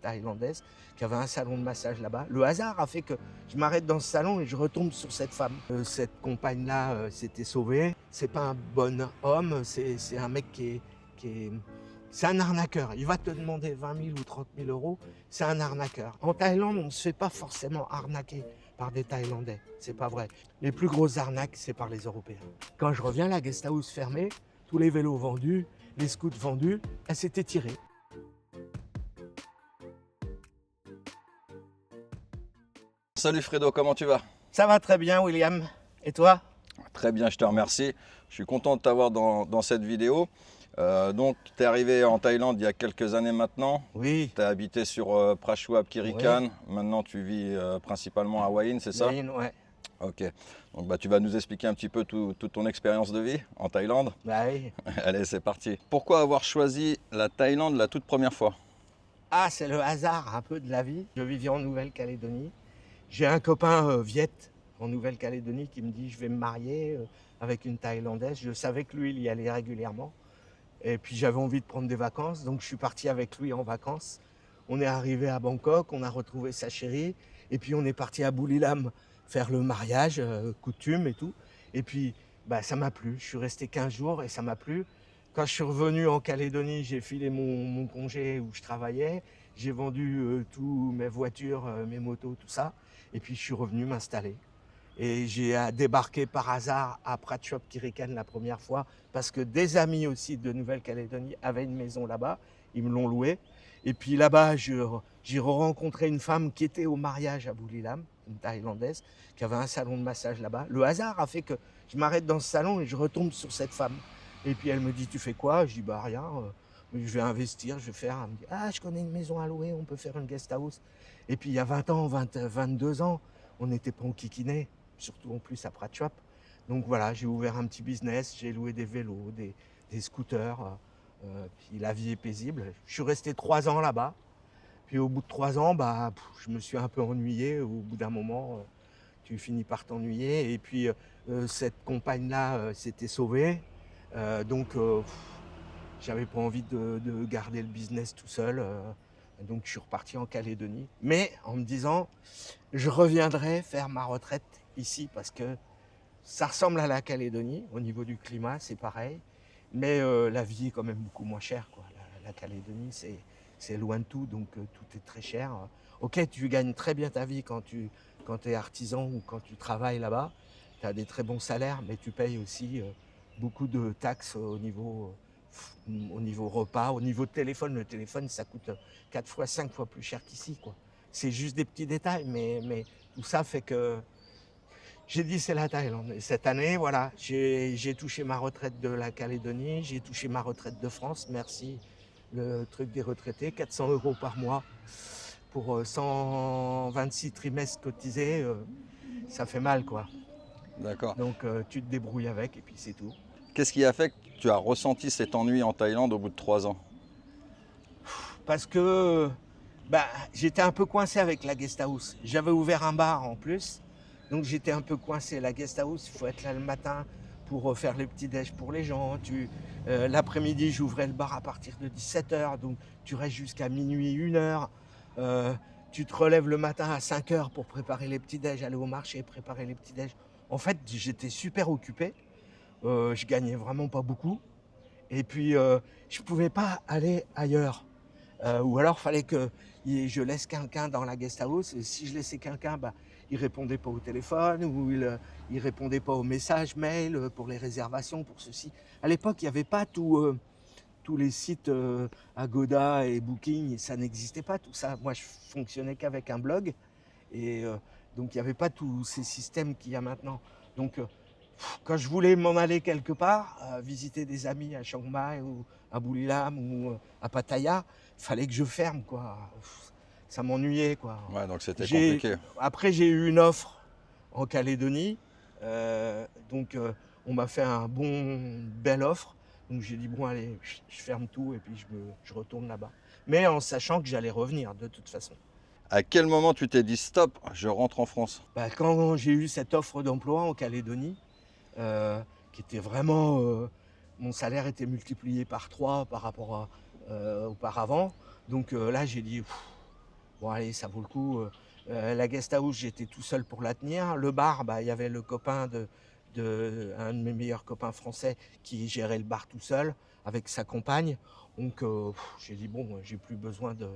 thaïlandaise qui avait un salon de massage là-bas. Le hasard a fait que je m'arrête dans ce salon et je retombe sur cette femme. Cette compagne-là s'était sauvée. C'est pas un bon homme, c'est un mec c'est un arnaqueur. Il va te demander 20 000 ou 30 000 euros. C'est un arnaqueur. En Thaïlande, on ne se fait pas forcément arnaquer par des Thaïlandais. C'est pas vrai. Les plus grosses arnaques, c'est par les Européens. Quand je reviens, la guest house fermée, tous les vélos vendus, les scouts vendus, elle s'était tirée. Salut Fredo, comment tu vas? Ça va très bien, William. Et toi? Très bien, je te remercie. Je suis content de t'avoir dans cette vidéo. Donc, tu es arrivé en Thaïlande il y a quelques années maintenant. Oui. Tu as habité sur Prachuap Khiri Khan. Oui. Maintenant, tu vis principalement à Hua Hin, c'est ça? Ouais. Ok. Donc, tu vas nous expliquer un petit peu toute ton expérience de vie en Thaïlande. Bah oui. Allez, c'est parti. Pourquoi avoir choisi la Thaïlande la toute première fois? Ah, c'est le hasard un peu de la vie. Je vivais en Nouvelle-Calédonie. J'ai un copain Viet en Nouvelle-Calédonie qui me dit je vais me marier avec une Thaïlandaise. Je savais que lui, il y allait régulièrement. Et puis j'avais envie de prendre des vacances, donc je suis parti avec lui en vacances. On est arrivé à Bangkok, on a retrouvé sa chérie, et puis on est parti à Boulilam faire le mariage, coutume et tout. Et puis ça m'a plu, je suis resté 15 jours et ça m'a plu. Quand je suis revenu en Calédonie, j'ai filé mon congé où je travaillais, j'ai vendu toutes mes voitures, mes motos, tout ça, et puis je suis revenu m'installer. Et j'ai débarqué par hasard à Prachuap Khiri Khan la première fois parce que des amis aussi de Nouvelle-Calédonie avaient une maison là-bas. Ils me l'ont louée. Et puis là-bas, j'ai rencontré une femme qui était au mariage à Boulilam, une Thaïlandaise, qui avait un salon de massage là-bas. Le hasard a fait que je m'arrête dans ce salon et je retombe sur cette femme. Et puis elle me dit, tu fais quoi? Je dis, bah rien, je vais investir, je vais faire. Elle me dit, ah, je connais une maison à louer, on peut faire une guest house. Et puis il y a 20 ans, 22 ans, on n'était pas au Kikiné, surtout en plus à Prachuap. Donc voilà, j'ai ouvert un petit business, j'ai loué des vélos, des scooters, puis la vie est paisible. Je suis resté 3 ans là-bas, puis au bout de 3 ans, je me suis un peu ennuyé. Au bout d'un moment, tu finis par t'ennuyer. Et puis cette compagne-là s'était sauvée, donc j'avais pas envie de garder le business tout seul. Donc je suis reparti en Calédonie, mais en me disant, je reviendrai faire ma retraite ici parce que ça ressemble à la Calédonie, au niveau du climat, c'est pareil, mais la vie est quand même beaucoup moins chère, quoi. La Calédonie, c'est loin de tout, donc tout est très cher. Ok, tu gagnes très bien ta vie quand tu es artisan ou quand tu travailles là-bas, tu as des très bons salaires, mais tu payes aussi beaucoup de taxes au niveau repas, au niveau téléphone. Le téléphone, ça coûte 4 fois, 5 fois plus cher qu'ici, quoi. C'est juste des petits détails, mais tout ça fait que j'ai dit c'est la Thaïlande. Et cette année, voilà, j'ai touché ma retraite de la Calédonie, j'ai touché ma retraite de France, merci le truc des retraités, 400 € par mois pour 126 trimestres cotisés, ça fait mal, quoi. D'accord. Donc tu te débrouilles avec et puis c'est tout. Qu'est-ce qui a fait que tu as ressenti cet ennui en Thaïlande au bout de 3 ans? Parce que j'étais un peu coincé avec la guest house. J'avais ouvert un bar en plus, donc j'étais un peu coincé. La guest house, il faut être là le matin pour faire les petits déj pour les gens. L'après-midi, j'ouvrais le bar à partir de 17 h, donc tu restes jusqu'à minuit, 1 h. Tu te relèves le matin à 5 h pour préparer les petits déj, aller au marché, préparer les petits déj. En fait, j'étais super occupé. Je gagnais vraiment pas beaucoup. Et puis, je pouvais pas aller ailleurs. Ou alors, il fallait que je laisse quelqu'un dans la guest house. Et si je laissais quelqu'un, il répondait pas au téléphone ou il répondait pas aux messages mail pour les réservations, pour ceci. À l'époque, il n'y avait pas tous les sites Agoda et Booking, ça n'existait pas tout ça. Moi, je fonctionnais qu'avec un blog et donc il n'y avait pas tous ces systèmes qu'il y a maintenant. Donc, quand je voulais m'en aller quelque part, visiter des amis à Chiang Mai ou à Buriram ou à Pattaya, il fallait que je ferme, quoi. Ça m'ennuyait, quoi. Ouais, donc c'était compliqué. Après, j'ai eu une offre en Calédonie, donc on m'a fait une belle offre. Donc j'ai dit, bon, allez, je ferme tout et puis je retourne là-bas. Mais en sachant que j'allais revenir, de toute façon. À quel moment tu t'es dit stop, je rentre en France? Quand j'ai eu cette offre d'emploi en Calédonie, qui était vraiment... mon salaire était multiplié par 3 par rapport à auparavant. Donc là, j'ai dit, Bon, allez, ça vaut le coup. La guest house, j'étais tout seul pour la tenir. Le bar, bah, il y avait le copain un de mes meilleurs copains français qui gérait le bar tout seul avec sa compagne. Donc, j'ai dit, bon, j'ai plus besoin de.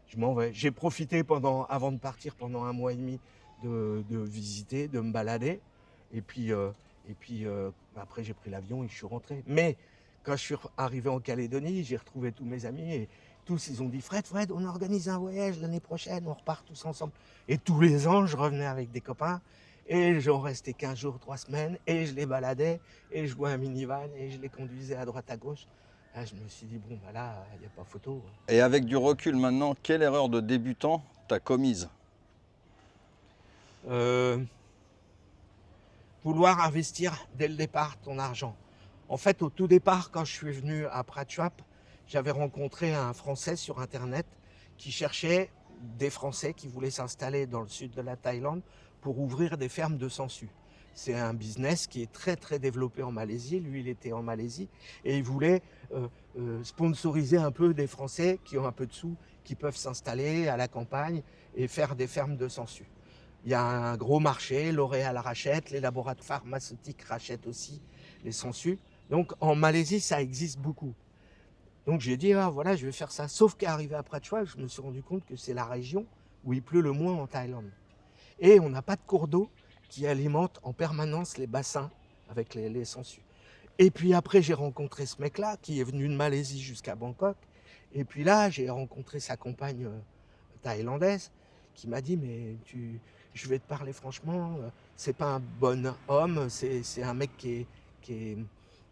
Je m'en vais. J'ai profité avant de partir pendant 1 mois et demi de visiter, de me balader. Et puis, après, j'ai pris l'avion et je suis rentré. Mais quand je suis arrivé en Calédonie, j'ai retrouvé tous mes amis et tous, ils ont dit, Fred, on organise un voyage l'année prochaine, on repart tous ensemble. Et tous les ans, je revenais avec des copains et j'en restais 15 jours, 3 semaines et je les baladais et je louais un minivan et je les conduisais à droite, à gauche. Là, je me suis dit, bon, bah là, il n'y a pas photo. Et avec du recul maintenant, quelle erreur de débutant t'as commise? Euh, Vouloir investir dès le départ ton argent. En fait, au tout départ, quand je suis venu à Prachuap, j'avais rencontré un Français sur Internet qui cherchait des Français qui voulaient s'installer dans le sud de la Thaïlande pour ouvrir des fermes de sangsues. C'est un business qui est très très développé en Malaisie. Lui, il était en Malaisie et il voulait sponsoriser un peu des Français qui ont un peu de sous, qui peuvent s'installer à la campagne et faire des fermes de sangsues. Il y a un gros marché, L'Oréal rachète, les laboratoires pharmaceutiques rachètent aussi les sangsues. Donc en Malaisie, ça existe beaucoup. Donc j'ai dit, ah, voilà, je vais faire ça. Sauf qu'arrivé à Prachuap, je me suis rendu compte que c'est la région où il pleut le moins en Thaïlande. Et on n'a pas de cours d'eau qui alimente en permanence les bassins avec les sangsues. Et puis après, j'ai rencontré ce mec-là qui est venu de Malaisie jusqu'à Bangkok. Et puis là, j'ai rencontré sa compagne thaïlandaise qui m'a dit, mais je vais te parler franchement, c'est pas un bon homme, c'est un mec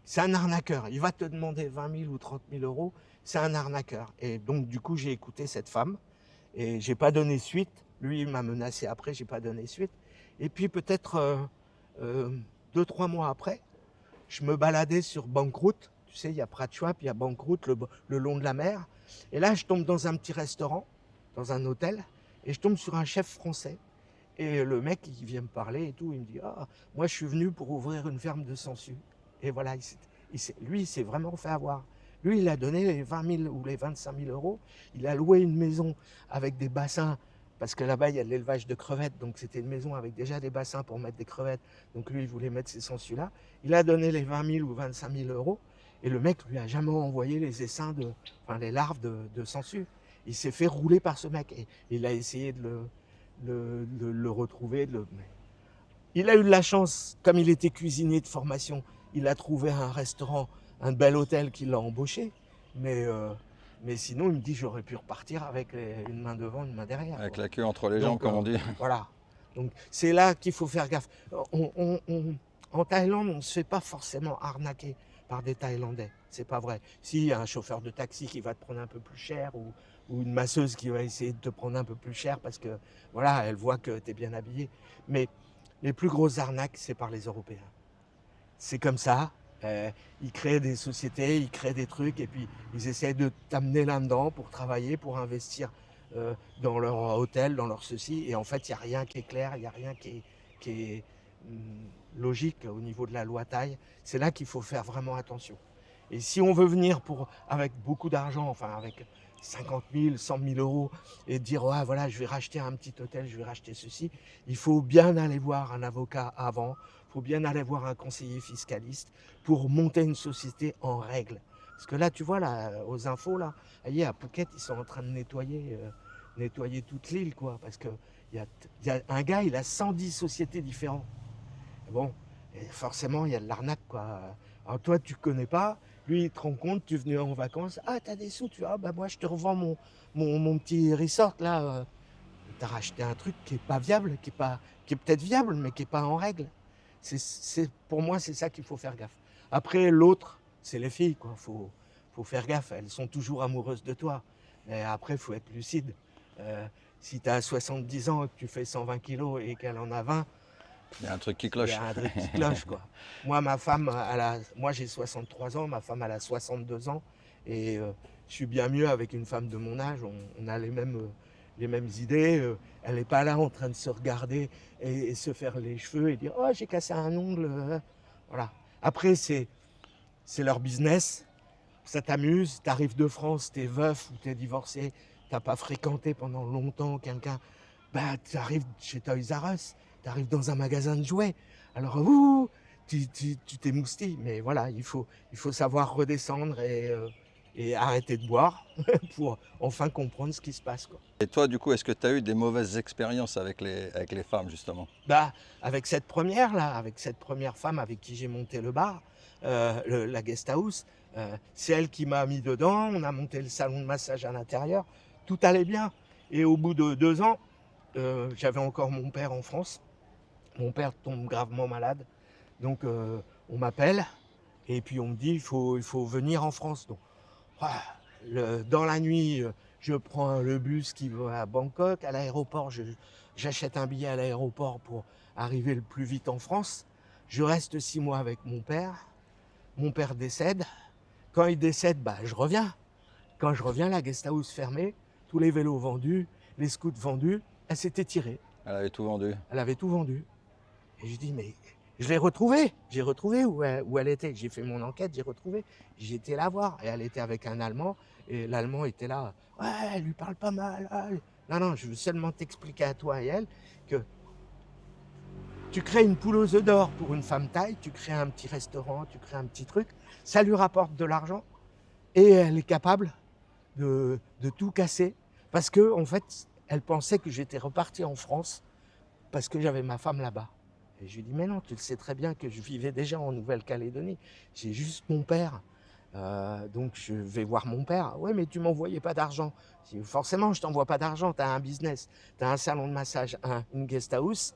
c'est un arnaqueur. Il va te demander 20 000 ou 30 000 euros, c'est un arnaqueur. Et donc du coup, j'ai écouté cette femme et j'ai pas donné suite. Lui, il m'a menacé après, j'ai pas donné suite. Et puis peut-être 2-3 mois après, je me baladais sur Banqueroute. Tu sais, il y a Prachuap, il y a Banqueroute, le long de la mer. Et là, je tombe dans un petit restaurant, dans un hôtel, et je tombe sur un chef français. Et le mec, il vient me parler et tout, il me dit, ah, moi, je suis venu pour ouvrir une ferme de sangsues. Et voilà, lui, il s'est vraiment fait avoir. Lui, il a donné les 20 000 ou les 25 000 euros. Il a loué une maison avec des bassins, parce que là-bas, il y a de l'élevage de crevettes. Donc, c'était une maison avec déjà des bassins pour mettre des crevettes. Donc, lui, il voulait mettre ces sangsues-là. Il a donné les 20 000 ou 25 000 euros. Et le mec lui a jamais envoyé les essaims les larves de sangsues. Il s'est fait rouler par ce mec. Et il a essayé de le retrouver. Il a eu de la chance, comme il était cuisinier de formation, il a trouvé un restaurant, un bel hôtel qui l'a embauché. Mais sinon, il me dit, j'aurais pu repartir avec une main devant, une main derrière. Avec quoi. la queue entre les jambes, comme on dit. Voilà. Donc c'est là qu'il faut faire gaffe. En Thaïlande, on ne se fait pas forcément arnaquer par des Thaïlandais. C'est pas vrai. Si, il y a un chauffeur de taxi qui va te prendre un peu plus cher ou une masseuse qui va essayer de te prendre un peu plus cher parce que voilà, elle voit que tu es bien habillé. Mais les plus grosses arnaques, c'est par les Européens. C'est comme ça. Ils créent des sociétés, ils créent des trucs et puis ils essaient de t'amener là-dedans pour travailler, pour investir dans leur hôtel, dans leur ceci. Et en fait, il n'y a rien qui est clair, il n'y a rien qui est logique au niveau de la loi Thaï. C'est là qu'il faut faire vraiment attention. Et si on veut venir avec beaucoup d'argent, enfin avec 50 000, 100 000 euros, et dire, ouais, voilà, je vais racheter un petit hôtel, je vais racheter ceci, il faut bien aller voir un avocat avant, il faut bien aller voir un conseiller fiscaliste pour monter une société en règle. Parce que là, tu vois, là, aux infos, là, à Phuket, ils sont en train de nettoyer toute l'île, quoi. Parce que y a un gars, il a 110 sociétés différentes. Bon, et forcément, il y a de l'arnaque, quoi. Alors toi, tu connais pas, lui, il te rend compte, tu es venu en vacances, ah, t'as des sous, tu vois, bah moi, je te revends mon petit resort, là. T'as racheté un truc qui est pas viable, qui est peut-être viable, mais qui est pas en règle. Pour moi, c'est ça qu'il faut faire gaffe. Après, l'autre, c'est les filles, quoi. Faut faire gaffe, elles sont toujours amoureuses de toi. Mais après, il faut être lucide. Si tu as 70 ans et que tu fais 120 kilos et qu'elle en a 20, Il y a un truc qui il y cloche. a un truc qui cloche, quoi. Moi, ma femme, moi j'ai 63 ans, ma femme elle a 62 ans. Et je suis bien mieux avec une femme de mon âge. On a les mêmes idées. Elle n'est pas là en train de se regarder et se faire les cheveux et dire, oh, j'ai cassé un ongle. Voilà. Après, c'est leur business. Ça t'amuse. Tu arrives de France, tu es veuf ou tu es divorcé. t'as pas fréquenté pendant longtemps quelqu'un, bah tu arrives chez Toys R Us, tu arrives dans un magasin de jouets. Alors, tu t'émoustilles. Mais voilà, il faut savoir redescendre et arrêter de boire pour enfin comprendre ce qui se passe, quoi. Et toi, du coup, est-ce que tu as eu des mauvaises expériences avec les femmes, justement? Bah, avec cette première là, avec cette première femme avec qui j'ai monté le bar, la guest house, c'est elle qui m'a mis dedans. On a monté le salon de massage à l'intérieur, tout allait bien. Et au bout de 2 ans, j'avais encore mon père en France. Mon père tombe gravement malade, donc on m'appelle et puis on me dit il faut venir en France. Donc, dans la nuit, je prends le bus qui va à Bangkok. À l'aéroport, j'achète un billet à l'aéroport pour arriver le plus vite en France. Je reste 6 mois avec mon père. Mon père décède. Quand il décède, bah, je reviens. Quand je reviens, la guest house fermée, tous les vélos vendus, les scouts vendus, elle s'était tirée. Elle avait tout vendu. Elle avait tout vendu. Et je dis, mais je l'ai retrouvée. J'ai retrouvé où elle était. J'ai fait mon enquête, j'ai retrouvé. J'ai été la voir. Et elle était avec un Allemand. Et l'Allemand était là. Ouais, elle lui parle pas mal. Non, non, je veux seulement t'expliquer à toi et elle que tu crées une poule aux œufs d'or pour une femme taille. Tu crées un petit restaurant, tu crées un petit truc. Ça lui rapporte de l'argent. Et elle est capable de tout casser. Parce que, en fait, elle pensait que j'étais reparti en France parce que j'avais ma femme là-bas. Et je lui dis, mais non, tu le sais très bien que je vivais déjà en Nouvelle-Calédonie. J'ai juste mon père. Donc je vais voir mon père. Oui, mais tu m'envoyais pas d'argent. Je dis, forcément, je t'envoie pas d'argent. Tu as un business, tu as un salon de massage, une guest house.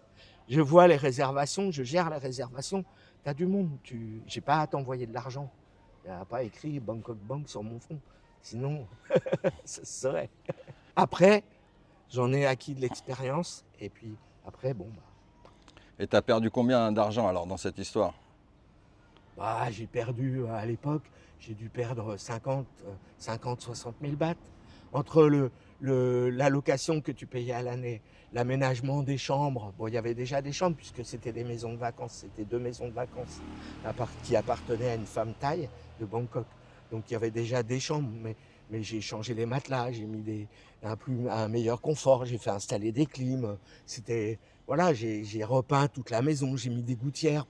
Je vois les réservations, je gère les réservations. Tu as du monde. J'ai pas à t'envoyer de l'argent. Il n'y a pas écrit Bangkok Bank sur mon front. Sinon, ça se serait. Après, j'en ai acquis de l'expérience. Et puis après, bon, Et tu as perdu combien d'argent alors dans cette histoire? j'ai perdu à l'époque, j'ai dû perdre 60 000 bahts. Entre la location que tu payais à l'année, l'aménagement des chambres. Bon, il y avait déjà des chambres puisque c'était des maisons de vacances. C'était 2 maisons de vacances qui appartenaient à une femme thaï de Bangkok. Donc il y avait déjà des chambres, mais j'ai changé les matelas, j'ai mis un meilleur confort, j'ai fait installer des clims. Voilà, j'ai repeint toute la maison, j'ai mis des gouttières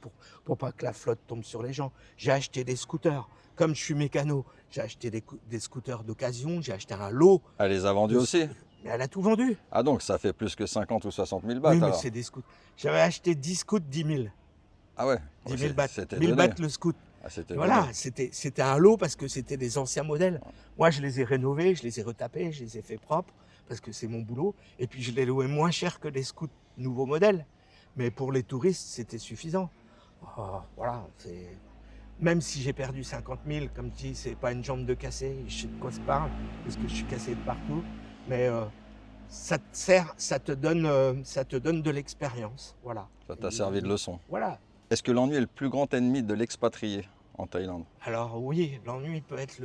pour pas que la flotte tombe sur les gens. J'ai acheté des scooters. Comme je suis mécano, j'ai acheté des scooters d'occasion, j'ai acheté un lot. Elle les a vendus aussi? Mais elle a tout vendu. Ah donc ça fait plus que 50 ou 60 000 bahts Oui, mais alors? c'est des scouts. J'avais acheté 10 scouts, 10 000. Ah ouais, 10 000 bahts. c'était 1000 donné. bahts le scout. Ah, c'était Voilà, donné. c'était un lot parce que c'était des anciens modèles. Moi, je les ai rénovés, je les ai retapés, je les ai fait propres parce que c'est mon boulot. Et puis, je les louais moins cher que des scouts nouveaux modèles. Mais pour les touristes, c'était suffisant. Voilà, même si j'ai perdu 50 000, comme tu dis, c'est pas une jambe de cassé, je sais de quoi se parle, parce que je suis cassé de partout. Mais ça te sert, ça te donne de l'expérience. Voilà. Ça t'a servi de leçon. Voilà. Est-ce que l'ennui est le plus grand ennemi de l'expatrié en Thaïlande? Alors oui, l'ennui peut être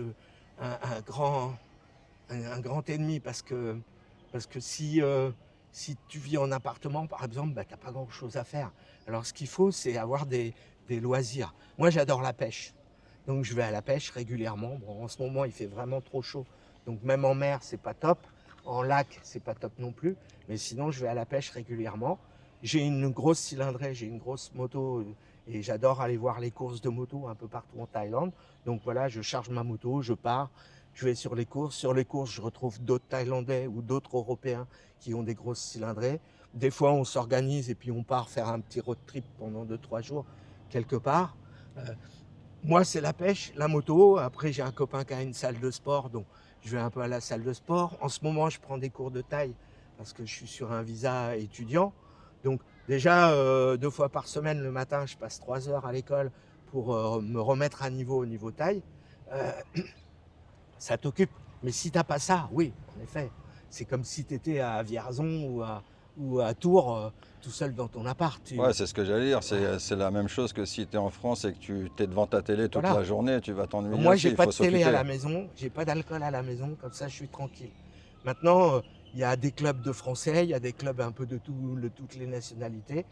un grand ennemi parce que si tu vis en appartement, par exemple, tu n'as pas grand-chose à faire. Alors ce qu'il faut, c'est avoir des loisirs. Moi, j'adore la pêche. Donc je vais à la pêche régulièrement. Bon, en ce moment, il fait vraiment trop chaud. Donc même en mer, c'est pas top. En lac, c'est pas top non plus. Mais sinon, je vais à la pêche régulièrement. J'ai une grosse cylindrée, j'ai une grosse moto et j'adore aller voir les courses de moto un peu partout en Thaïlande. Donc voilà, je charge ma moto, je pars, je vais sur les courses. Sur les courses, je retrouve d'autres Thaïlandais ou d'autres Européens qui ont des grosses cylindrées. Des fois, on s'organise et puis on part faire un petit road trip pendant 2-3 jours quelque part. Moi, c'est la pêche, la moto. Après, j'ai un copain qui a une salle de sport, donc je vais un peu à la salle de sport. En ce moment, je prends des cours de thaï parce que je suis sur un visa étudiant. Donc déjà, 2 fois par semaine, le matin, je passe 3 heures à l'école pour me remettre à niveau au niveau thaï. Ça t'occupe. Mais si tu n'as pas ça, oui, en effet. C'est comme si tu étais à Vierzon ou à Tours, tout seul dans ton appart. Ouais, c'est ce que j'allais dire. C'est la même chose que si tu es en France et que tu es devant ta télé toute Voilà. la journée, tu vas t'ennuyer. Moi, aussi, j'ai il pas faut de télé à s'occuper. la maison, j'ai pas d'alcool à la maison, comme ça je suis tranquille. Maintenant, il y a des clubs de Français, il y a des clubs un peu de toutes les nationalités.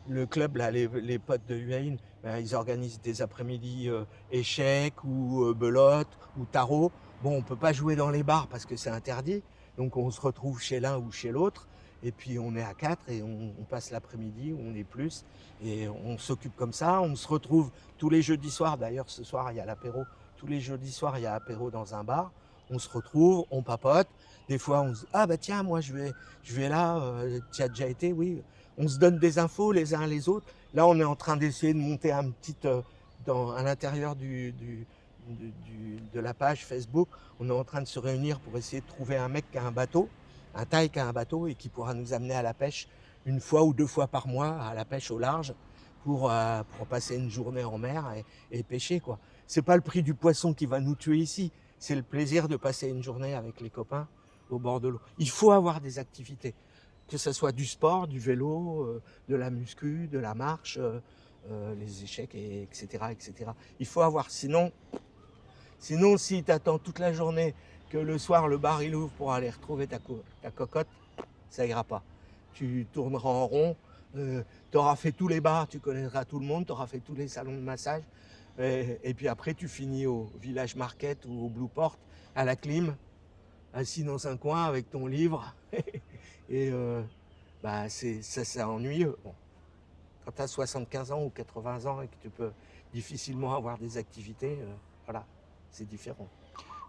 Le club, là, les potes de Hue Ain, ben, ils organisent des après-midi échecs ou belote ou tarot. Bon, on peut pas jouer dans les bars parce que c'est interdit, Donc on se retrouve chez l'un ou chez l'autre. Et puis on est à 4 et on passe l'après-midi, on est plus. Et on s'occupe comme ça. On se retrouve tous les jeudis soirs. D'ailleurs, ce soir, il y a l'apéro. Tous les jeudis soirs, il y a apéro dans un bar. On se retrouve, on papote. Des fois, on se dit, ah bah tiens, moi je vais là, tu as déjà été, oui. On se donne des infos les uns les autres. Là, on est en train d'essayer de monter un petit, à l'intérieur de la page Facebook, on est en train de se réunir pour essayer de trouver un mec qui a un bateau, un Thaï qui a un bateau et qui pourra nous amener à la pêche une fois ou 2 fois par mois, à la pêche au large, pour passer une journée en mer et pêcher, quoi. C'est pas le prix du poisson qui va nous tuer ici, c'est le plaisir de passer une journée avec les copains au bord de l'eau. Il faut avoir des activités, que ce soit du sport, du vélo, de la muscu, de la marche, les échecs, etc., etc. Il faut avoir, sinon si tu attends toute la journée que le soir le bar il ouvre pour aller retrouver ta cocotte, ça ira pas. Tu tourneras en rond, tu auras fait tous les bars, tu connaîtras tout le monde, tu auras fait tous les salons de massage, et puis après tu finis au Village Market ou au Blueport, à la clim, assis dans un coin avec ton livre, et c'est ennuyeux. Bon. Quand tu as 75 ans ou 80 ans et que tu peux difficilement avoir des activités, voilà, c'est différent.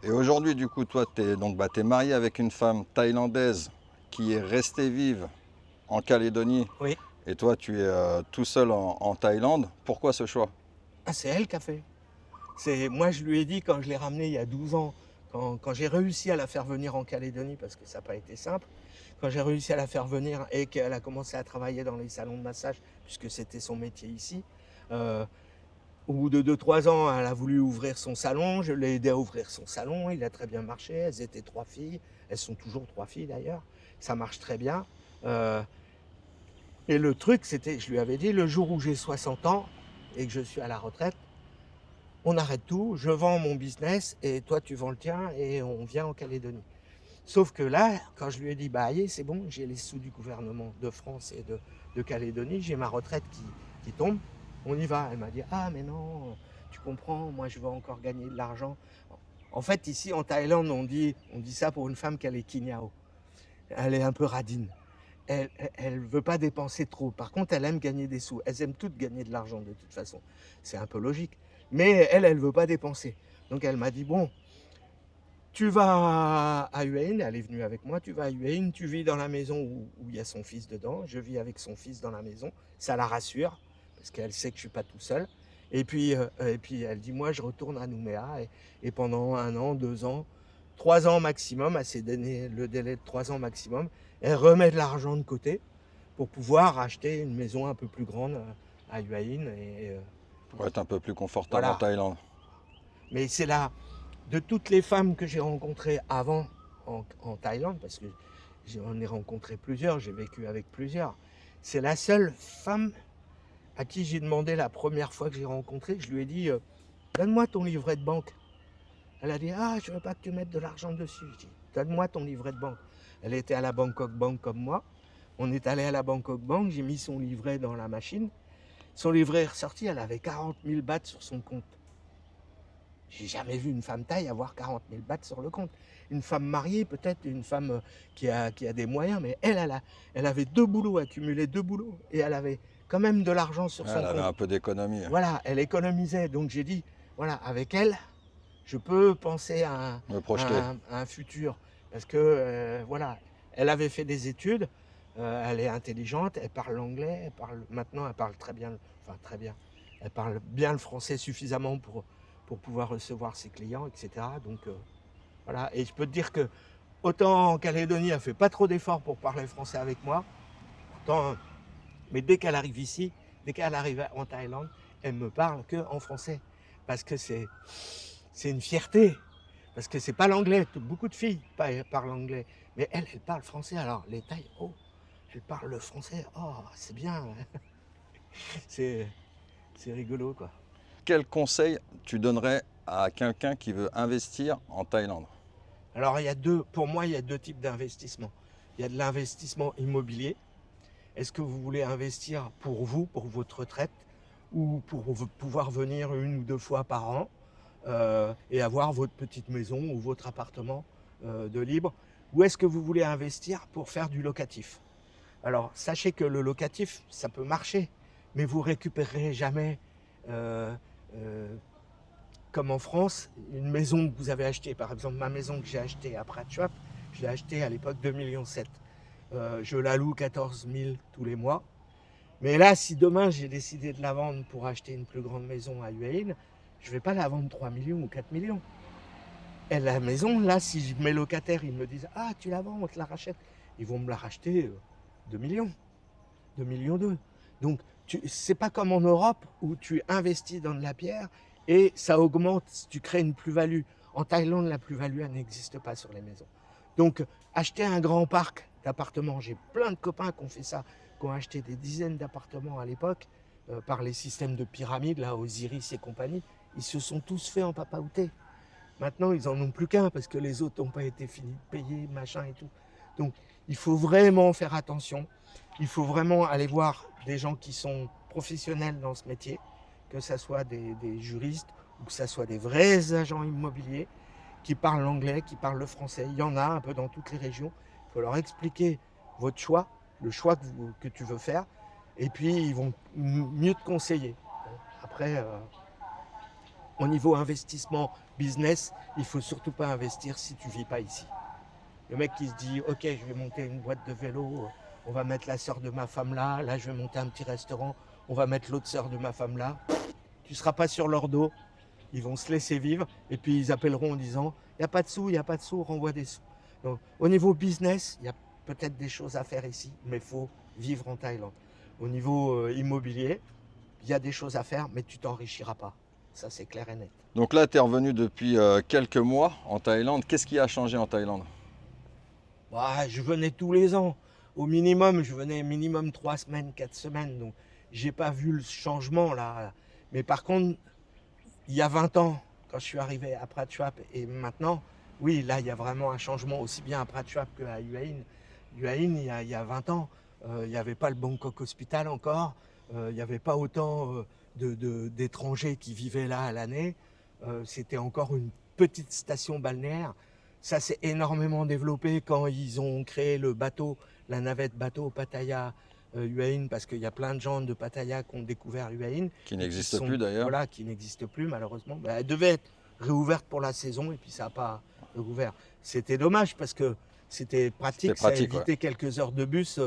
Et aujourd'hui, du coup, toi, tu es marié avec une femme thaïlandaise qui est restée vive en Calédonie. Oui. Et toi, tu es tout seul en Thaïlande. Pourquoi ce choix? Ah, c'est elle qui a fait. Moi, je lui ai dit quand je l'ai ramenée il y a 12 ans, quand j'ai réussi à la faire venir en Calédonie, parce que ça n'a pas été simple, quand j'ai réussi à la faire venir et qu'elle a commencé à travailler dans les salons de massage, puisque c'était son métier ici, au bout de 2-3 ans, elle a voulu ouvrir son salon, je l'ai aidé à ouvrir son salon, il a très bien marché, elles étaient 3 filles, elles sont toujours 3 filles d'ailleurs, ça marche très bien. Et le truc, c'était, je lui avais dit, le jour où j'ai 60 ans et que je suis à la retraite, on arrête tout, je vends mon business et toi tu vends le tien et on vient en Calédonie. Sauf que là, quand je lui ai dit, bah allez, c'est bon, j'ai les sous du gouvernement de France et de Calédonie, j'ai ma retraite qui tombe, on y va. Elle m'a dit, ah mais non, tu comprends, moi je veux encore gagner de l'argent. En fait, ici en Thaïlande, on dit ça pour une femme qu'elle est kinyao. Elle est un peu radine. Elle veut pas dépenser trop. Par contre, elle aime gagner des sous. Elles aiment toutes gagner de l'argent de toute façon. C'est un peu logique. Mais elle veut pas dépenser. Donc elle m'a dit, bon, tu vas à Hue Hin, elle est venue avec moi, tu vas à Hue Hin, tu vis dans la maison où il y a son fils dedans, je vis avec son fils dans la maison, ça la rassure, parce qu'elle sait que je ne suis pas tout seul. Et puis elle dit, moi je retourne à Nouméa, et pendant 1 an, 2 ans, 3 ans maximum, à ces donné le délai de 3 ans maximum, elle remet de l'argent de côté pour pouvoir acheter une maison un peu plus grande à Hue Hin. Pour être un peu plus confortable voilà. En Thaïlande. Mais c'est là, de toutes les femmes que j'ai rencontrées avant en Thaïlande, parce que j'en ai rencontré plusieurs, j'ai vécu avec plusieurs, c'est la seule femme à qui j'ai demandé la première fois que j'ai rencontré, je lui ai dit, donne-moi ton livret de banque. Elle a dit, ah, je ne veux pas que tu mettes de l'argent dessus. Je dis, donne-moi ton livret de banque. Elle était à la Bangkok Bank comme moi. On est allé à la Bangkok Bank, j'ai mis son livret dans la machine. Son livret est ressorti, elle avait 40 000 bahts sur son compte. J'ai jamais vu une femme thaï avoir 40 000 bahts sur le compte. Une femme mariée, peut-être, une femme qui a des moyens, mais elle avait 2 boulots, accumulé 2 boulots, et elle avait quand même de l'argent sur son compte. Elle avait un peu d'économie. Voilà, elle économisait. Donc j'ai dit, voilà, avec elle, je peux penser à un futur. Parce que, voilà, elle avait fait des études, elle est intelligente, elle parle l'anglais, maintenant elle parle très bien, enfin très bien, elle parle bien le français suffisamment pour pouvoir recevoir ses clients, etc. Donc voilà, et je peux te dire que autant en Calédonie, elle ne fait pas trop d'efforts pour parler français avec moi, mais dès qu'elle arrive ici, dès qu'elle arrive en Thaïlande, elle me parle qu'en français. Parce que c'est une fierté, parce que c'est pas l'anglais, beaucoup de filles parlent anglais, mais elle parle français, alors les Thaïs, oh, elle parle le français, oh, c'est bien, c'est rigolo, quoi. Quel conseil tu donnerais à quelqu'un qui veut investir en Thaïlande? Alors, pour moi, il y a 2 types d'investissement. Il y a de l'investissement immobilier. Est-ce que vous voulez investir pour vous, pour votre retraite, ou pour pouvoir venir 1 ou 2 fois par an et avoir votre petite maison ou votre appartement de libre? Ou est-ce que vous voulez investir pour faire du locatif? Alors, sachez que le locatif, ça peut marcher, mais vous récupérerez jamais, euh, euh, comme en France, une maison que vous avez achetée. Par exemple, ma maison que j'ai achetée à Pratchwap, je l'ai achetée à l'époque 2,7 millions. Je la loue 14 000 tous les mois. Mais là, si demain j'ai décidé de la vendre pour acheter une plus grande maison à Huaïn, je ne vais pas la vendre 3 millions ou 4 millions. Et la maison, là, si mes locataires, ils me disent « Ah, tu la vends, on te la rachète », ils vont me la racheter 2 millions, 2 millions 2. Donc, c'est pas comme en Europe où tu investis dans de la pierre et ça augmente, tu crées une plus-value. En Thaïlande, la plus-value, elle n'existe pas sur les maisons. Donc, acheter un grand parc d'appartements, j'ai plein de copains qui ont fait ça, qui ont acheté des dizaines d'appartements à l'époque, par les systèmes de pyramide, là, Osiris et compagnie, ils se sont tous fait en papaouté. Maintenant, ils en ont plus qu'un parce que les autres n'ont pas été finis de payer, machin et tout. Donc, il faut vraiment faire attention. Il faut vraiment aller voir des gens qui sont professionnels dans ce métier, que ce soit des juristes ou que ce soit des vrais agents immobiliers qui parlent l'anglais, qui parlent le français. Il y en a un peu dans toutes les régions. Il faut leur expliquer votre choix, le choix que tu veux faire, et puis ils vont mieux te conseiller. Après, au niveau investissement, business, il ne faut surtout pas investir si tu ne vis pas ici. Le mec qui se dit « Ok, je vais monter une boîte de vélo, on va mettre la sœur de ma femme là, là je vais monter un petit restaurant, on va mettre l'autre sœur de ma femme là », tu ne seras pas sur leur dos, ils vont se laisser vivre et puis ils appelleront en disant « Il n'y a pas de sous, il n'y a pas de sous, renvoie des sous ». Donc, au niveau business, il y a peut-être des choses à faire ici, mais il faut vivre en Thaïlande. Au niveau immobilier, il y a des choses à faire, mais tu t'enrichiras pas. Ça, c'est clair et net. Donc là, tu es revenu depuis quelques mois en Thaïlande. Qu'est-ce qui a changé en Thaïlande? Bah, je venais tous les ans. Au minimum, je venais minimum 3 semaines, 4 semaines. Donc, j'ai pas vu le changement là. Mais par contre, il y a 20 ans, quand je suis arrivé à Pratchwap et maintenant, oui, là, il y a vraiment un changement aussi bien à Pratchwap qu'à Hue Hin. Hue Hin, il y a 20 ans, il n'y avait pas le Bangkok Hospital encore. Il n'y avait pas autant d'étrangers qui vivaient là à l'année. C'était encore une petite station balnéaire. Ça s'est énormément développé quand ils ont créé le bateau, la navette bateau Pattaya Hue Hin, parce qu'il y a plein de gens de Pattaya qui ont découvert Hue Hin. Qui n'existe plus d'ailleurs. Voilà, qui n'existe plus malheureusement. Ben, elle devait être réouverte pour la saison et puis ça n'a pas réouvert. C'était dommage parce que c'était pratique, ça évitait quelques heures de bus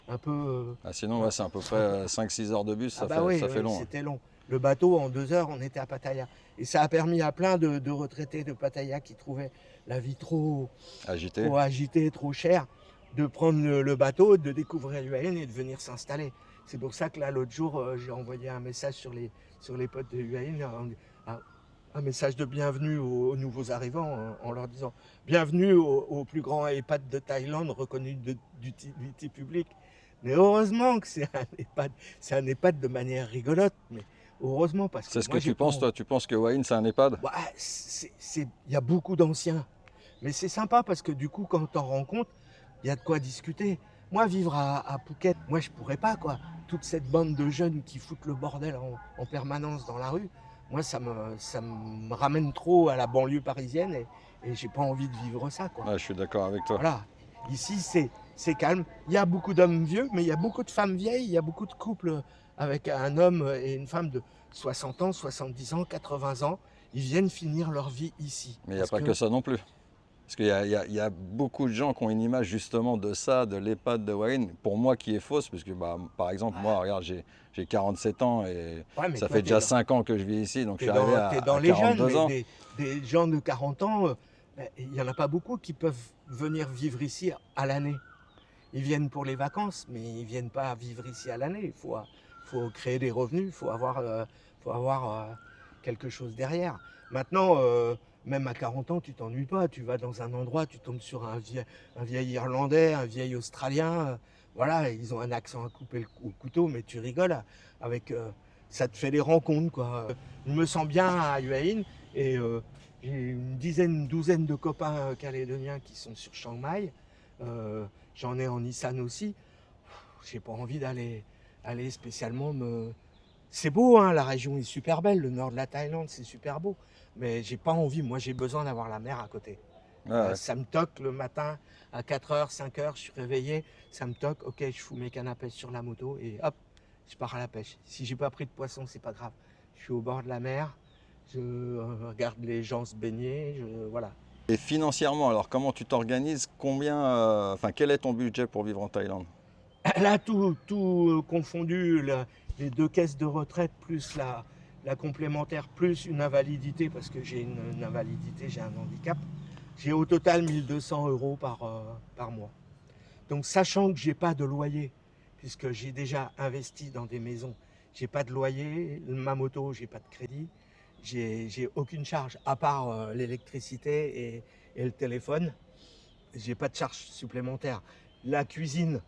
un peu. Sinon, ouais, c'est à peu près 5-6 heures de bus, ça fait long. C'était long. Le bateau, en 2 heures, on était à Pattaya. Et ça a permis à plein de retraités de Pattaya qui trouvaient la vie trop agitée, trop chère, de prendre le bateau, de découvrir Hue Hin et de venir s'installer. C'est pour ça que là, l'autre jour, j'ai envoyé un message sur les potes de Hue Hin, un message de bienvenue aux nouveaux arrivants, en leur disant « Bienvenue au plus grand EHPAD de Thaïlande, reconnu d'utilité publique ». Mais heureusement que c'est un EHPAD de manière rigolote, mais heureusement parce que... C'est ce que tu penses, toi? Tu penses que Hue Hin, c'est un EHPAD? Il y a beaucoup d'anciens. Mais c'est sympa parce que du coup, quand t'en rends compte, il y a de quoi discuter. Moi, vivre à Phuket, moi, je pourrais pas, quoi. Toute cette bande de jeunes qui foutent le bordel en permanence dans la rue, moi, ça me ramène trop à la banlieue parisienne et j'ai pas envie de vivre ça, quoi. Ouais, je suis d'accord avec toi. Voilà. Ici, c'est calme. Il y a beaucoup d'hommes vieux, mais il y a beaucoup de femmes vieilles. Il y a beaucoup de couples avec un homme et une femme de 60 ans, 70 ans, 80 ans. Ils viennent finir leur vie ici. Mais il n'y a pas que ça non plus. Parce qu'il y a beaucoup de gens qui ont une image justement de ça, de l'EHPAD de Hue Hin, pour moi qui est fausse, parce que par exemple, moi, regarde, j'ai 47 ans et ça fait déjà 5 ans que je vis ici, donc je suis arrivé à 42 ans. Des gens de 40 ans, il n'y en a pas beaucoup qui peuvent venir vivre ici à l'année. Ils viennent pour les vacances, mais ils ne viennent pas vivre ici à l'année. Il faut créer des revenus, il faut avoir quelque chose derrière. Maintenant, même à 40 ans, tu t'ennuies pas. Tu vas dans un endroit, tu tombes sur un vieil Irlandais, un vieil Australien. Voilà, ils ont un accent à couper au couteau, mais tu rigoles. Ça te fait des rencontres, quoi. Je me sens bien à Hue Hin et j'ai une douzaine de copains calédoniens qui sont sur Chiang Mai. J'en ai en Nissan aussi. J'ai pas envie d'aller spécialement me... C'est beau, hein, la région est super belle, le nord de la Thaïlande, c'est super beau. Mais j'ai pas envie, moi j'ai besoin d'avoir la mer à côté. Ouais. Ça me toque le matin à 4h, 5h, je suis réveillé, ça me toque, ok, je fous mes cannes à pêche sur la moto et hop, je pars à la pêche. Si j'ai pas pris de poisson, c'est pas grave. Je suis au bord de la mer, je regarde les gens se baigner, voilà. Et financièrement, alors comment tu t'organises? Quel est ton budget pour vivre en Thaïlande? Là, tout confondu, les 2 caisses de retraite plus la complémentaire plus une invalidité parce que j'ai une invalidité, j'ai un handicap. J'ai au total 1 200 € par mois. Donc sachant que j'ai pas de loyer, puisque j'ai déjà investi dans des maisons, j'ai pas de loyer, ma moto, j'ai pas de crédit, j'ai aucune charge, à part l'électricité et le téléphone, j'ai pas de charge supplémentaire. La cuisine,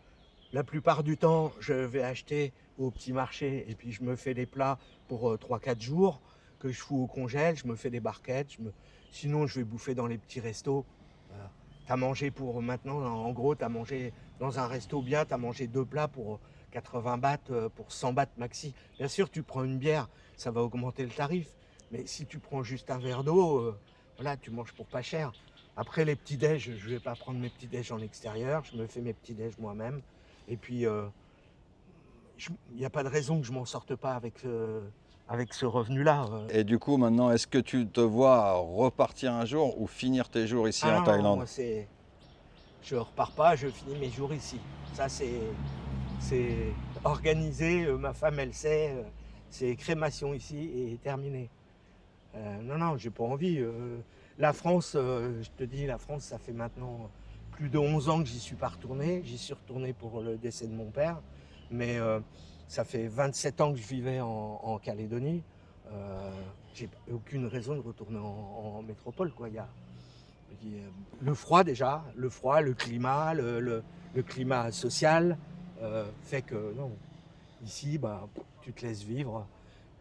la plupart du temps, je vais acheter au petit marché et puis je me fais des plats pour 3-4 jours que je fous au congèle, je me fais des barquettes, sinon je vais bouffer dans les petits restos. T'as mangé pour maintenant, en gros, t'as mangé dans un resto bien, t'as mangé 2 plats pour 80 bahts, pour 100 bahts maxi. Bien sûr, tu prends une bière, ça va augmenter le tarif. Mais si tu prends juste un verre d'eau, voilà, tu manges pour pas cher. Après les petits déj, je vais pas prendre mes petits déj en extérieur, je me fais mes petits déj moi-même. Et puis, il n'y a pas de raison que je m'en sorte pas avec ce revenu-là. Et du coup, maintenant, est-ce que tu te vois repartir un jour ou finir tes jours ici Ah en non, non, Thaïlande? moi je repars pas, je finis mes jours ici. Ça c'est organisé, ma femme elle sait, c'est crémation ici et terminé. Non, non, j'ai pas envie. La France, je te dis, la France, ça fait maintenant plus de 11 ans que j'y suis pas retourné. J'y suis retourné pour le décès de mon père, mais ça fait 27 ans que je vivais en Calédonie. Euh, j'ai aucune raison de retourner en métropole, quoi. Le froid déjà, le froid, le climat, le climat social fait que non. Ici, bah, tu te laisses vivre.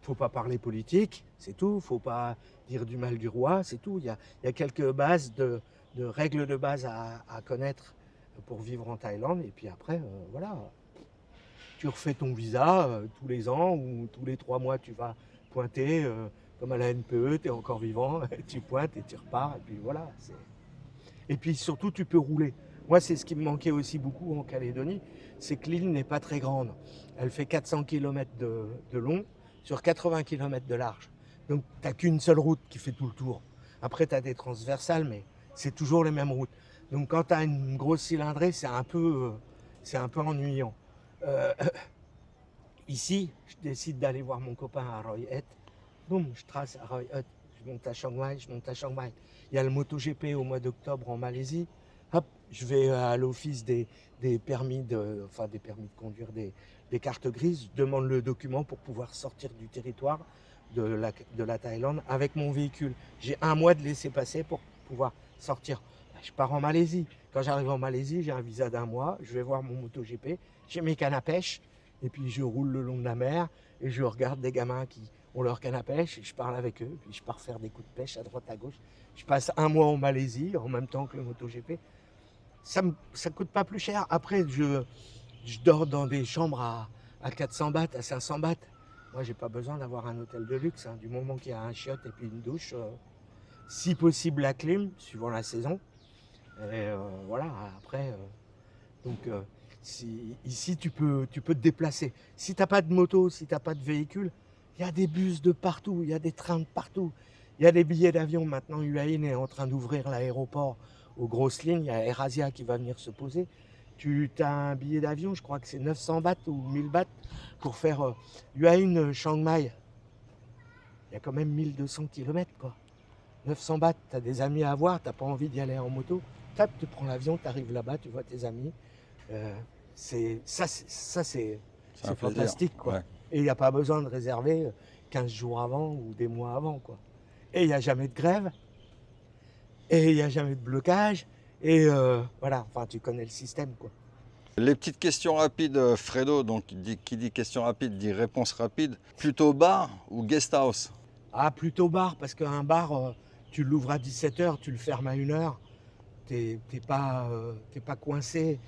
Faut pas parler politique, c'est tout. Faut pas dire du mal du roi, c'est tout. Il y a quelques bases de règles de base à connaître pour vivre en Thaïlande. Et puis après, voilà, tu refais ton visa tous les ans ou tous les 3 mois, tu vas pointer comme à la NPE, tu es encore vivant, tu pointes et tu repars. Et puis voilà. Et puis surtout, tu peux rouler. Moi, c'est ce qui me manquait aussi beaucoup en Calédonie, c'est que l'île n'est pas très grande. Elle fait 400 km de long sur 80 km de large. Donc, tu n'as qu'une seule route qui fait tout le tour. Après, tu as des transversales, mais c'est toujours les mêmes routes. Donc, quand tu as une grosse cylindrée, c'est un peu ennuyant. Euh, Ici, je décide d'aller voir mon copain à Roy Het. Boum, je trace à Roy Het. Je monte à Chiang Mai, je monte à Chiang Mai. Il y a le MotoGP au mois d'octobre en Malaisie. Hop, je vais à l'office des permis des permis de conduire, des cartes grises. Je demande le document pour pouvoir sortir du territoire de la Thaïlande avec mon véhicule. J'ai 1 mois de laisser-passer pour pouvoir sortir. Je pars en Malaisie. Quand j'arrive en Malaisie, j'ai un visa d'1 mois. Je vais voir mon MotoGP. J'ai mes cannes à pêche. Et puis je roule le long de la mer et je regarde des gamins qui ont leur canne à pêche et je parle avec eux. Puis je pars faire des coups de pêche à droite à gauche. Je passe 1 mois en Malaisie en même temps que le MotoGP. Ça coûte pas plus cher. Après, je dors dans des chambres à 400 bahts, à 500 bahts. Moi, j'ai pas besoin d'avoir un hôtel de luxe. Du moment qu'il y a un chiotte et puis une douche, si possible la clim, suivant la saison. Et voilà, après, donc ici, tu peux te déplacer. Si tu n'as pas de moto, si tu n'as pas de véhicule, il y a des bus de partout, il y a des trains de partout. Il y a des billets d'avion. Maintenant, UAE est en train d'ouvrir l'aéroport aux grosses lignes. Il y a AirAsia qui va venir se poser. Tu as un billet d'avion, je crois que c'est 900 bahts ou 1000 bahts pour faire UAE Chiang Mai. Il y a quand même 1200 km, quoi. 900 bahts, tu as des amis à voir, tu n'as pas envie d'y aller en moto. Tape, tu prends l'avion, tu arrives là-bas, tu vois tes amis. C'est fantastique, quoi. Ouais. Et il n'y a pas besoin de réserver 15 jours avant ou des mois avant, quoi. Et il n'y a jamais de grève. Et il n'y a jamais de blocage. Et voilà, enfin, tu connais le système, quoi. Les petites questions rapides, Fredo, donc qui dit question rapide dit réponse rapide. Plutôt bar ou guest house? Ah, plutôt bar, parce qu'un bar, tu l'ouvres à 17h, tu le fermes à 1h. T'es pas coincé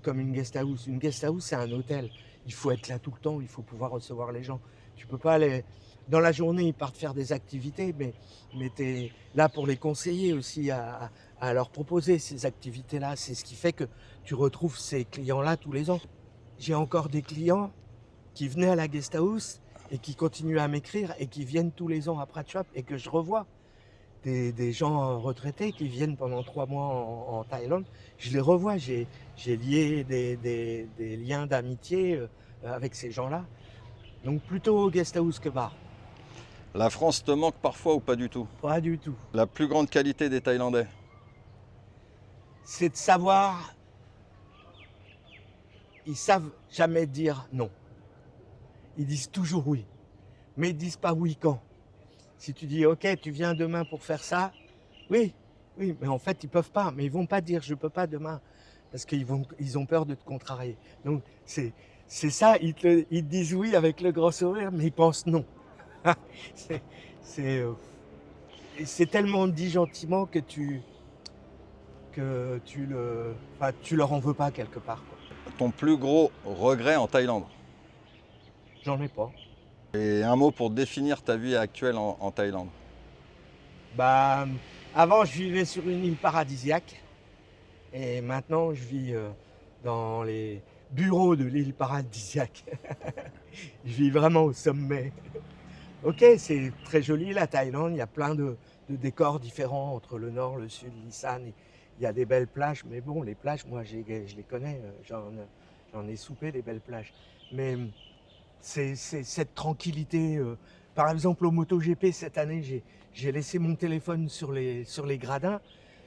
comme une guest house. Une guest house, c'est un hôtel. Il faut être là tout le temps, il faut pouvoir recevoir les gens. Tu peux pas aller... Dans la journée, ils partent faire des activités, mais tu es là pour les conseiller aussi à à leur proposer ces activités-là. C'est ce qui fait que tu retrouves ces clients-là tous les ans. J'ai encore des clients qui venaient à la guest house et qui continuent à m'écrire et qui viennent tous les ans à Pratchap et que je revois. Des gens retraités qui viennent pendant 3 mois en Thaïlande, je les revois. J'ai lié des liens d'amitié avec ces gens-là. Donc plutôt guest house que bar. La France te manque parfois ou pas du tout? Pas du tout. La plus grande qualité des Thaïlandais? C'est de savoir, ils savent jamais dire non. Ils disent toujours oui, mais ils disent pas oui quand. Si tu dis ok, tu viens demain pour faire ça, oui, mais en fait ils peuvent pas, mais ils vont pas dire je peux pas demain parce ils ont peur de te contrarier. Donc c'est ça, ils te disent oui avec le grand sourire, mais ils pensent non. C'est tellement dit gentiment que tu leur en veux pas quelque part, quoi. Ton plus gros regret en Thaïlande? J'en ai pas. Et un mot pour définir ta vie actuelle en Thaïlande? Bah, avant, je vivais sur une île paradisiaque. Et maintenant, je vis dans les bureaux de l'île paradisiaque. Je vis vraiment au sommet. Ok, c'est très joli la Thaïlande. Il y a plein de décors différents entre le nord, le sud, l'Isan. Il y a des belles plages. Mais bon, les plages, moi, je les connais. J'en ai soupé des belles plages. Mais c'est cette tranquillité. Par exemple, au MotoGP, cette année, j'ai laissé mon téléphone sur les gradins.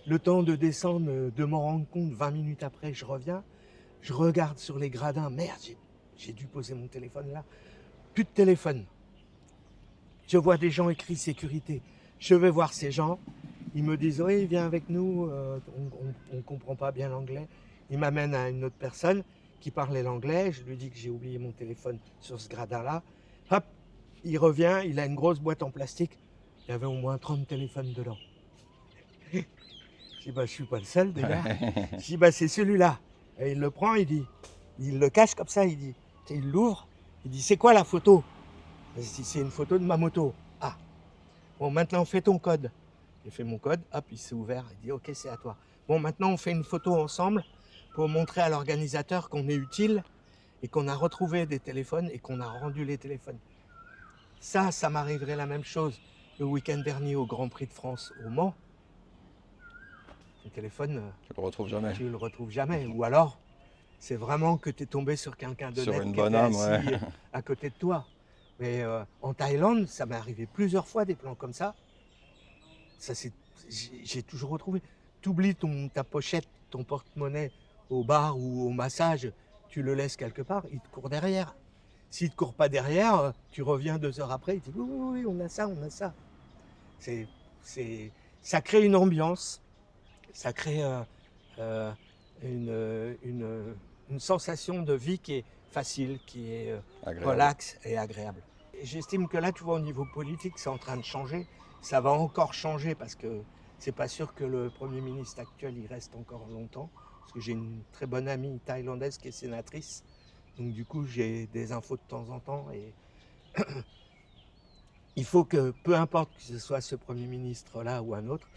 Le temps de descendre, de m'en rendre compte, 20 minutes après, je reviens. Je regarde sur les gradins. Merde, j'ai dû poser mon téléphone là. Plus de téléphone. Je vois des gens écrits sécurité. Je vais voir ces gens. Ils me disent oui, viens avec nous. On ne comprend pas bien l'anglais. Ils m'amènent à une autre personne qui parlait l'anglais. Je lui dis que j'ai oublié mon téléphone sur ce gradin-là. Hop, il revient. Il a une grosse boîte en plastique. Il y avait au moins 30 téléphones dedans. Je dis bah, je suis pas le seul déjà. Je dis bah, c'est celui-là. Et il le prend, il le cache comme ça. Il l'ouvre. Il dit c'est quoi la photo? C'est une photo de ma moto. Ah, bon, maintenant fais ton code. J'ai fait mon code, hop, il s'est ouvert. Il dit ok, c'est à toi. Bon, maintenant on fait une photo ensemble pour montrer à l'organisateur qu'on est utile et qu'on a retrouvé des téléphones et qu'on a rendu les téléphones. Ça m'arriverait la même chose le week-end dernier au Grand Prix de France au Mans. Le téléphone, tu le retrouves jamais. Tu le retrouves jamais. Ou alors, c'est vraiment que tu es tombé sur quelqu'un de net qui était assis à côté de toi. Mais en Thaïlande, ça m'est arrivé plusieurs fois des plans comme ça. J'ai toujours retrouvé. Tu oublies ta pochette, ton porte-monnaie au bar ou au massage, tu le laisses quelque part, il te court derrière. S'il ne te court pas derrière, tu reviens 2 heures après, il te dit oui, on a ça, on a ça. Ça crée une ambiance, ça crée une sensation de vie qui est facile, qui est relax et agréable. J'estime que là, tu vois, au niveau politique, c'est en train de changer. Ça va encore changer parce que c'est pas sûr que le Premier ministre actuel il reste encore longtemps. Parce que j'ai une très bonne amie thaïlandaise qui est sénatrice. Donc du coup, j'ai des infos de temps en temps. Et il faut que, peu importe que ce soit ce Premier ministre-là ou un autre,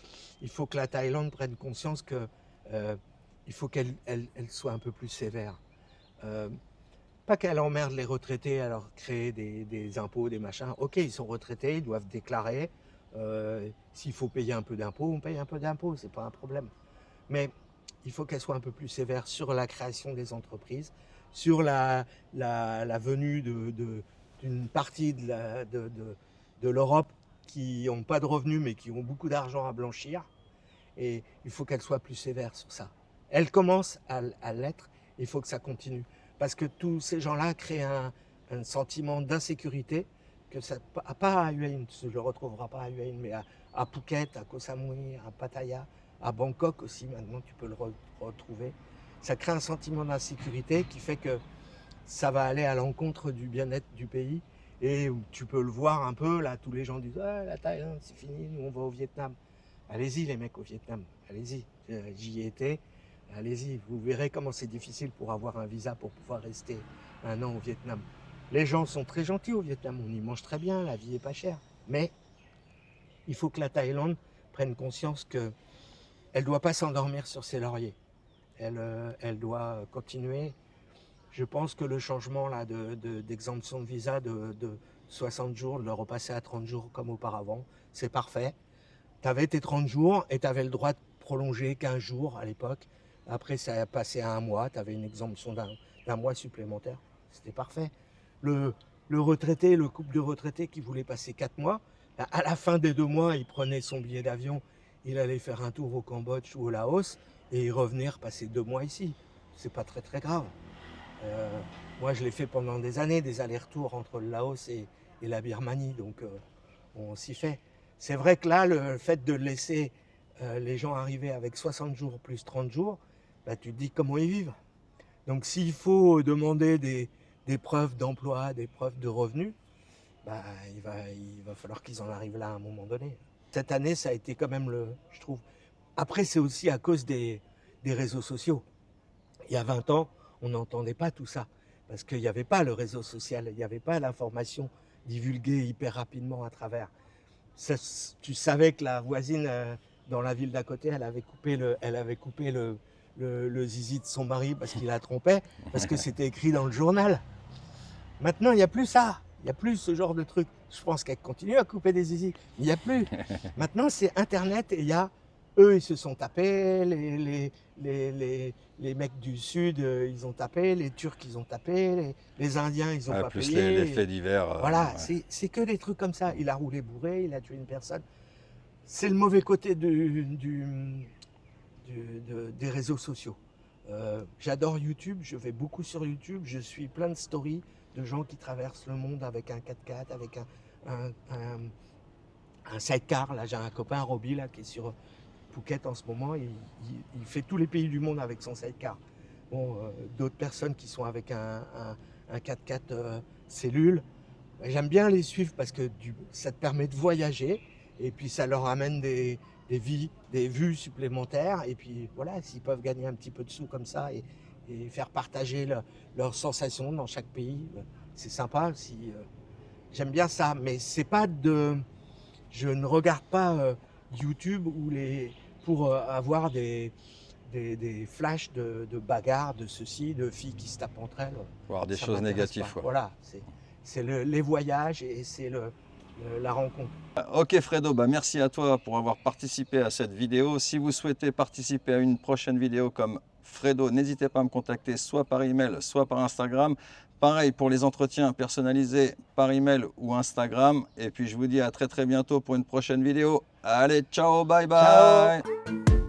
il faut que la Thaïlande prenne conscience que il faut qu'elle soit un peu plus sévère. Pas qu'elle emmerde les retraités à leur créer des impôts, des machins. Ok, ils sont retraités, ils doivent déclarer. S'il faut payer un peu d'impôts, on paye un peu d'impôts, c'est pas un problème. Mais il faut qu'elle soit un peu plus sévère sur la création des entreprises, sur la venue d'une partie de l'Europe qui n'ont pas de revenus mais qui ont beaucoup d'argent à blanchir. Et il faut qu'elle soit plus sévère sur ça. Elle commence à l'être, il faut que ça continue. Parce que tous ces gens-là créent un sentiment d'insécurité, que ça, pas à Hua Hin, tu ne le retrouveras pas à Hua Hin, mais à Phuket, à Koh Samui, à Pattaya, à Bangkok aussi, maintenant tu peux le retrouver. Ça crée un sentiment d'insécurité qui fait que ça va aller à l'encontre du bien-être du pays. Et tu peux le voir un peu, là, tous les gens disent ah, la Thaïlande, c'est fini, nous on va au Vietnam. Allez-y les mecs au Vietnam, allez-y, j'y ai été. Allez-y, vous verrez comment c'est difficile pour avoir un visa pour pouvoir rester 1 an au Vietnam. Les gens sont très gentils au Vietnam, on y mange très bien, la vie est pas chère. Mais il faut que la Thaïlande prenne conscience que elle doit pas s'endormir sur ses lauriers. Elle doit continuer. Je pense que le changement là, d'exemption de visa de 60 jours, de le repasser à 30 jours comme auparavant, c'est parfait. Tu avais tes 30 jours et tu avais le droit de prolonger 15 jours à l'époque. Après, ça a passé à 1 mois. Tu avais une exemption d'un mois supplémentaire. C'était parfait. Le retraité, le couple de retraités qui voulait passer 4 mois, à la fin des 2 mois, il prenait son billet d'avion, il allait faire un tour au Cambodge ou au Laos et il revenait passer 2 mois ici. C'est pas très très grave. Moi, je l'ai fait pendant des années, des allers-retours entre le Laos et la Birmanie, donc on s'y fait. C'est vrai que là, le fait de laisser les gens arriver avec 60 jours plus 30 jours, bah, tu te dis comment ils vivent. Donc s'il faut demander des preuves d'emploi, des preuves de revenus, bah, il va falloir qu'ils en arrivent là à un moment donné. Cette année, ça a été quand même je trouve. Après, c'est aussi à cause des réseaux sociaux. Il y a 20 ans, on n'entendait pas tout ça, parce qu'il n'y avait pas le réseau social, il n'y avait pas l'information divulguée hyper rapidement à travers. Tu savais que la voisine dans la ville d'à côté, elle avait coupé le zizi de son mari parce qu'il la trompait, parce que c'était écrit dans le journal. Maintenant, il n'y a plus ça. Il n'y a plus ce genre de truc. Je pense qu'elle continue à couper des zizi. Il n'y a plus. Maintenant, c'est Internet et il y a... Eux, ils se sont tapés, les mecs du Sud, ils ont tapé, les Turcs, ils ont tapé, les Indiens, ils ont pas plus payé. les faits divers. Voilà, Ouais. c'est que des trucs comme ça. Il a roulé bourré, il a tué une personne. C'est le mauvais côté des réseaux sociaux. J'adore YouTube, je vais beaucoup sur YouTube, je suis plein de stories de gens qui traversent le monde avec un 4x4, avec un sidecar. Là, j'ai un copain, Roby, là, qui est sur Phuket en ce moment, il fait tous les pays du monde avec son sidecar. Bon, d'autres personnes qui sont avec un 4x4 cellule, j'aime bien les suivre parce que ça te permet de voyager et puis ça leur amène des vues supplémentaires et puis voilà, s'ils peuvent gagner un petit peu de sous comme ça et faire partager leurs sensations dans chaque pays, c'est sympa aussi. J'aime bien ça, mais c'est pas je ne regarde pas YouTube pour avoir des flashs de bagarres, de ceci, de filles qui se tapent entre elles. Voir des Ça choses m'intéresse négatives. pas. Voilà, c'est les voyages et c'est la rencontre. Ok Fredo, bah merci à toi pour avoir participé à cette vidéo. Si vous souhaitez participer à une prochaine vidéo comme Fredo, n'hésitez pas à me contacter soit par email, soit par Instagram. Pareil pour les entretiens personnalisés par email ou Instagram. Et puis je vous dis à très bientôt pour une prochaine vidéo. Allez, ciao, bye bye. Ciao.